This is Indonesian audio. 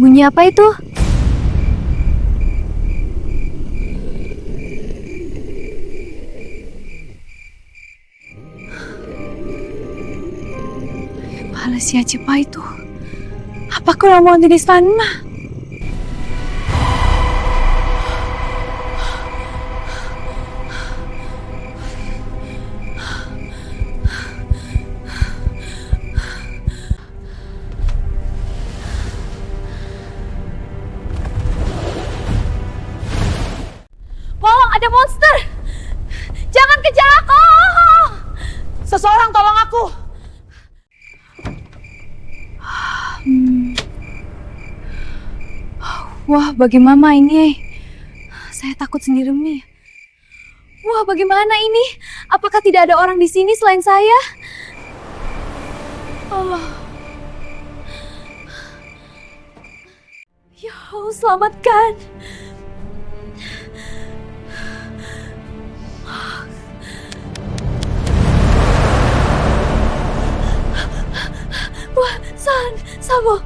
Bunyi apa itu? Balas siapa itu? Apakah orang mau di sana? Wow, ada monster! Jangan kejar aku! Seseorang tolong aku! Wah, bagaimana ini? Saya takut sendiri nih. Wah, bagaimana ini? Apakah tidak ada orang di sini selain saya? Oh. Ya Allah, selamatkan. Wah, Sabo,